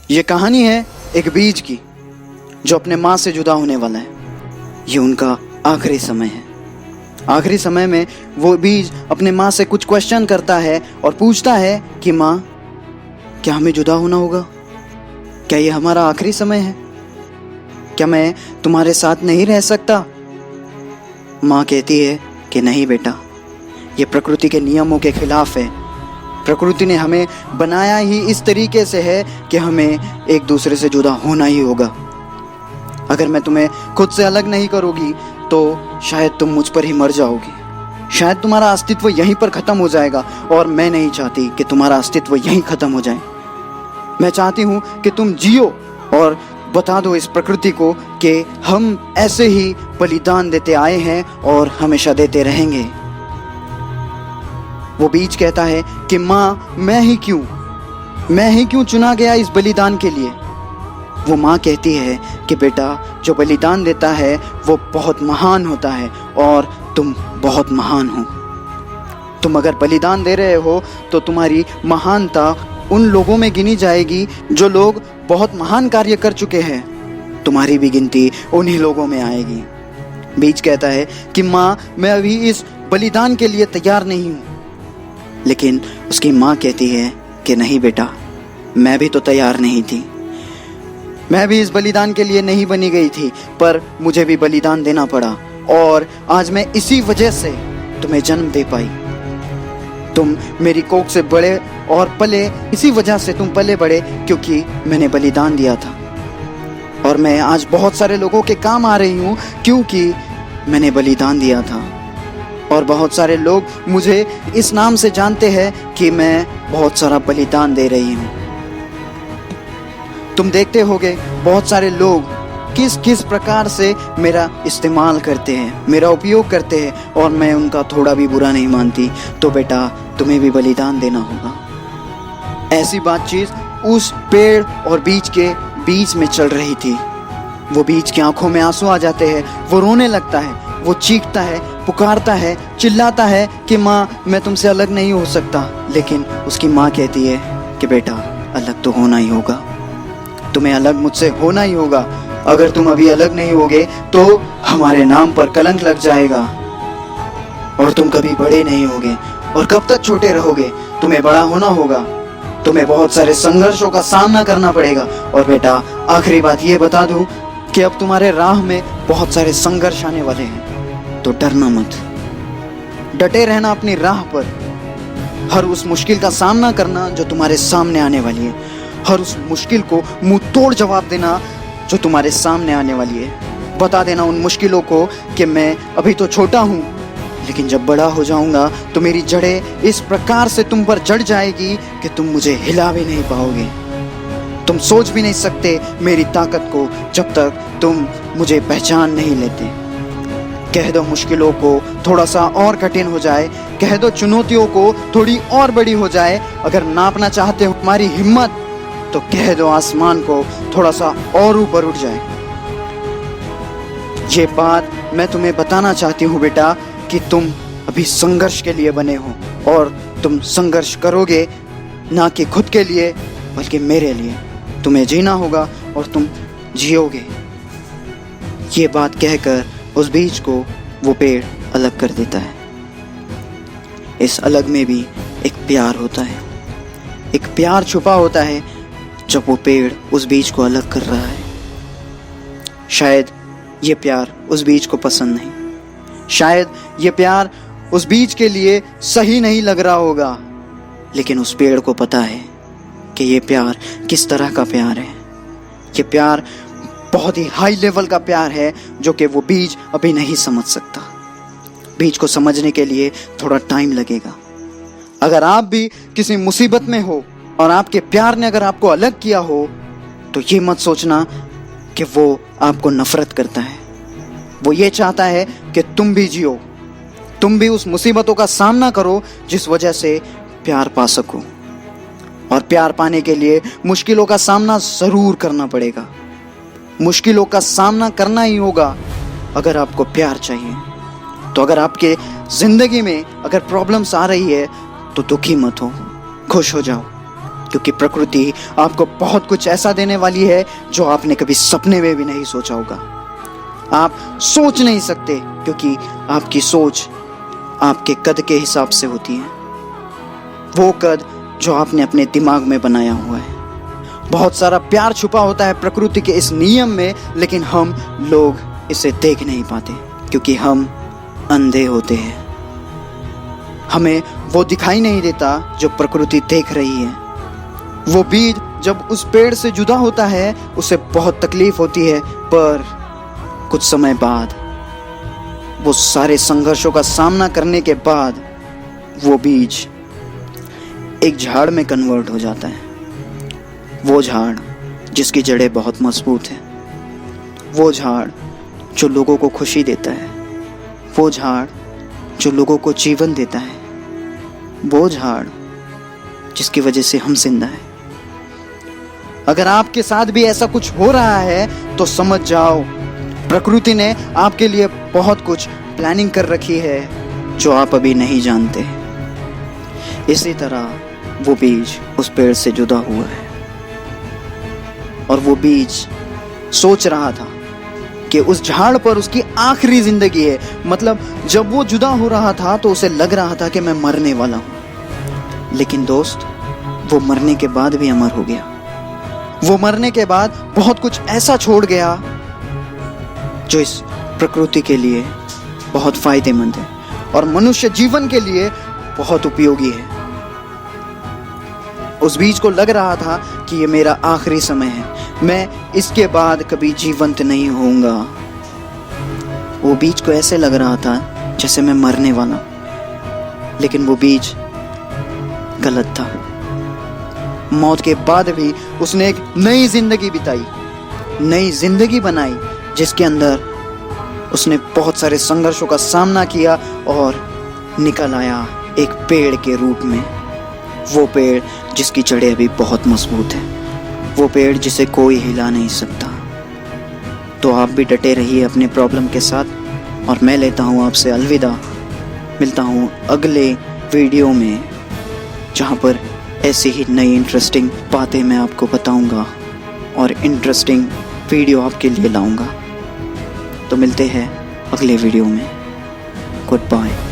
ये कहानी है एक बीज की जो अपने माँ से जुदा होने वाला है। ये उनका आखिरी समय है। आखिरी समय में वो बीज अपने माँ से कुछ क्वेश्चन करता है और पूछता है कि माँ, क्या हमें जुदा होना होगा? क्या ये हमारा आखिरी समय है? क्या मैं तुम्हारे साथ नहीं रह सकता? माँ कहती है कि नहीं बेटा, ये प्रकृति के नियमों के खिलाफ है। प्रकृति ने हमें बनाया ही इस तरीके से है कि हमें एक दूसरे से जुदा होना ही होगा। अगर मैं तुम्हें खुद से अलग नहीं करूँगी तो शायद तुम मुझ पर ही मर जाओगी। शायद तुम्हारा अस्तित्व यहीं पर ख़त्म हो जाएगा और मैं नहीं चाहती कि तुम्हारा अस्तित्व यहीं ख़त्म हो जाए। मैं चाहती हूँ कि तुम जियो और बता दो इस प्रकृति को कि हम ऐसे ही बलिदान देते आए हैं और हमेशा देते रहेंगे। वो बीज कहता है कि माँ, मैं ही क्यों चुना गया इस बलिदान के लिए? वो माँ कहती है कि बेटा, जो बलिदान देता है वो बहुत महान होता है और तुम बहुत महान हो। तुम अगर बलिदान दे रहे हो तो तुम्हारी महानता उन लोगों में गिनी जाएगी जो लोग बहुत महान कार्य कर चुके हैं। तुम्हारी भी गिनती उन्हीं लोगों में आएगी। बीज कहता है कि माँ, मैं अभी इस बलिदान के लिए तैयार नहीं हूँ। लेकिन उसकी माँ कहती है कि नहीं बेटा, मैं भी तो तैयार नहीं थी। मैं भी इस बलिदान के लिए नहीं बनी गई थी, पर मुझे भी बलिदान देना पड़ा और आज मैं इसी वजह से तुम्हें जन्म दे पाई। तुम मेरी कोख से बड़े और पले इसी वजह से तुम पले बड़े क्योंकि मैंने बलिदान दिया था। और मैं आज बहुत सारे लोगों के काम आ रही हूँ क्योंकि मैंने बलिदान दिया था। और बहुत सारे लोग मुझे इस नाम से जानते हैं कि मैं बहुत सारा बलिदान दे रही हूँ। तुम देखते होगे बहुत सारे लोग किस किस प्रकार से मेरा इस्तेमाल करते हैं, मेरा उपयोग करते हैं, और मैं उनका थोड़ा भी बुरा नहीं मानती। तो बेटा, तुम्हें भी बलिदान देना होगा। ऐसी बातचीत उस पेड़ और बीज के बीच में चल रही थी। वो बीज की आंखों में आंसू आ जाते हैं, वो रोने लगता है, वो चीखता है, पुकारता है, चिल्लाता है कि माँ, मैं तुमसे अलग नहीं हो सकता। लेकिन उसकी माँ कहती है कि बेटा, अलग तो होना ही होगा, तुम्हें अलग मुझसे होना ही होगा। अगर तुम अभी अलग नहीं होगे तो हमारे नाम पर कलंक लग जाएगा और तुम कभी बड़े नहीं होगे। और कब तक छोटे रहोगे? तुम्हें बड़ा होना होगा, तुम्हें बहुत सारे संघर्षों का सामना करना पड़ेगा। और बेटा, आखिरी बात ये बता दूं कि अब तुम्हारे राह में बहुत सारे संघर्ष आने वाले हैं, तो डरना मत। डटे रहना अपनी राह पर। हर उस मुश्किल का सामना करना जो तुम्हारे सामने आने वाली है। हर उस मुश्किल को मुंह तोड़ जवाब देना जो तुम्हारे सामने आने वाली है। बता देना उन मुश्किलों को कि मैं अभी तो छोटा हूँ, लेकिन जब बड़ा हो जाऊंगा तो मेरी जड़ें इस प्रकार से तुम पर जड़ जाएगी कि तुम मुझे हिला भी नहीं पाओगे। तुम सोच भी नहीं सकते मेरी ताकत को जब तक तुम मुझे पहचान नहीं लेते। कह दो मुश्किलों को थोड़ा सा और कठिन हो जाए, कह दो चुनौतियों को थोड़ी और बड़ी हो जाए। अगर नापना चाहते हो हमारी हिम्मत तो कह दो आसमान को थोड़ा सा और ऊपर उठ जाए। ये बात मैं तुम्हें बताना चाहती हूँ बेटा कि तुम अभी संघर्ष के लिए बने हो और तुम संघर्ष करोगे, ना कि खुद के लिए बल्कि मेरे लिए। तुम्हें जीना होगा और तुम जियोगे। ये बात कहकर उस बीज को वो पेड़ अलग कर देता है। इस अलग में भी एक प्यार होता है, एक प्यार छुपा होता है जब वो पेड़ उस बीज को अलग कर रहा है। शायद ये प्यार उस बीज को पसंद नहीं, शायद ये प्यार उस बीज के लिए सही नहीं लग रहा होगा, लेकिन उस पेड़ को पता है कि ये प्यार किस तरह का प्यार है। ये प्यार बहुत ही हाई लेवल का प्यार है जो कि वो बीज अभी नहीं समझ सकता। बीज को समझने के लिए थोड़ा टाइम लगेगा। अगर आप भी किसी मुसीबत में हो और आपके प्यार ने अगर आपको अलग किया हो तो ये मत सोचना कि वो आपको नफरत करता है। वो ये चाहता है कि तुम भी जियो, तुम भी उस मुसीबतों का सामना करो जिस वजह से प्यार पा सको। और प्यार पाने के लिए मुश्किलों का सामना जरूर करना पड़ेगा। मुश्किलों का सामना करना ही होगा अगर आपको प्यार चाहिए। तो अगर आपके जिंदगी में अगर प्रॉब्लम्स आ रही है तो दुखी मत हो, खुश हो जाओ। क्योंकि प्रकृति आपको बहुत कुछ ऐसा देने वाली है जो आपने कभी सपने में भी नहीं सोचा होगा। आप सोच नहीं सकते, क्योंकि आपकी सोच आपके कद के हिसाब से होती है, वो कद जो आपने अपने दिमाग में बनाया हुआ है। बहुत सारा प्यार छुपा होता है प्रकृति के इस नियम में, लेकिन हम लोग इसे देख नहीं पाते क्योंकि हम अंधे होते हैं। हमें वो दिखाई नहीं देता जो प्रकृति देख रही है। वो बीज जब उस पेड़ से जुदा होता है उसे बहुत तकलीफ होती है, पर कुछ समय बाद, वो सारे संघर्षों का सामना करने के बाद, वो बीज एक झाड़ में कन्वर्ट हो जाता है। वो झाड़ जिसकी जड़ें बहुत मजबूत हैं, वो झाड़ जो लोगों को खुशी देता है, वो झाड़ जो लोगों को जीवन देता है, वो झाड़ जिसकी वजह से हम जिंदा हैं। अगर आपके साथ भी ऐसा कुछ हो रहा है तो समझ जाओ, प्रकृति ने आपके लिए बहुत कुछ प्लानिंग कर रखी है जो आप अभी नहीं जानते। इसी तरह वो बीज उस पेड़ से जुदा हुआ है और वो बीज सोच रहा था कि उस झाड़ पर उसकी आखिरी जिंदगी है। मतलब जब वो जुदा हो रहा था तो उसे लग रहा था कि मैं मरने वाला हूं, लेकिन दोस्त, वो मरने के बाद भी अमर हो गया। वो मरने के बाद बहुत कुछ ऐसा छोड़ गया जो इस प्रकृति के लिए बहुत फायदेमंद है और मनुष्य जीवन के लिए बहुत उपयोगी है। उस बीज को लग रहा था कि ये मेरा आखिरी समय है, मैं इसके बाद कभी जीवंत नहीं होऊंगा। वो बीज को ऐसे लग रहा था जैसे मैं मरने वाला, लेकिन वो बीज गलत था। मौत के बाद भी उसने एक नई जिंदगी बिताई, नई जिंदगी बनाई, जिसके अंदर उसने बहुत सारे संघर्षों का सामना किया और निकल आया एक पेड़ के रूप में। वो पेड़ जिसकी जड़ें अभी बहुत मजबूत है, वो पेड़ जिसे कोई हिला नहीं सकता। तो आप भी डटे रहिए अपने प्रॉब्लम के साथ और मैं लेता हूँ आपसे अलविदा। मिलता हूँ अगले वीडियो में, जहाँ पर ऐसी ही नई इंटरेस्टिंग बातें मैं आपको बताऊंगा और इंटरेस्टिंग वीडियो आपके लिए लाऊंगा। तो मिलते हैं अगले वीडियो में। Good bye.